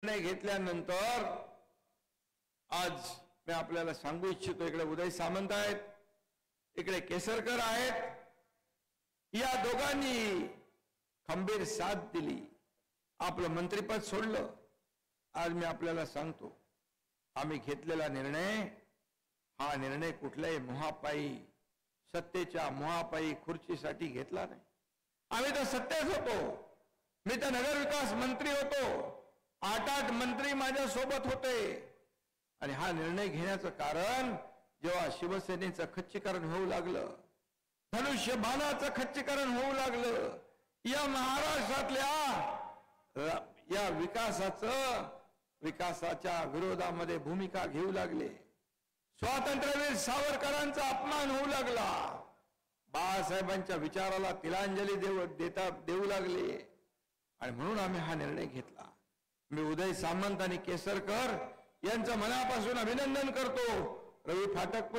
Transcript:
निर्णय घेतल्यानंतर आज मी आपल्याला सांगू इच्छितो, इकडे उदय सामंत आहेत, इकडे केसरकर आहेत, या दोघांनी खंबीर साथ दिली, आपलं मंत्रिपद सोडलं. आज मी आपल्याला सांगतो, आम्ही घेतलेला निर्णय हा निर्णय कुठल्याही मोहापायी, सत्तेच्या मोहापायी खुर्चीसाठी घेतला नाही. आम्ही तर सत्तेत होतो, मी तर नगरविकास मंत्री होतो, 8 मंत्री माझ्या सोबत होते. आणि हा निर्णय घेण्याचं कारण जेव्हा शिवसेनेचं खच्चीकरण होऊ लागलं, धनुष्यबाणाचं खच्चीकरण होऊ लागलं, या महाराष्ट्रातल्या या विकासाच्या विरोधामध्ये भूमिका घेऊ लागले, स्वातंत्र्यवीर सावरकरांचा अपमान होऊ लागला, बाळासाहेबांच्या विचाराला तिलांजली देऊ लागले. आणि म्हणून आम्ही हा निर्णय घेतला. मी उदय सामंत आणि केसरकर यांचं मनापासून अभिनंदन करतो. रवी फाटक पण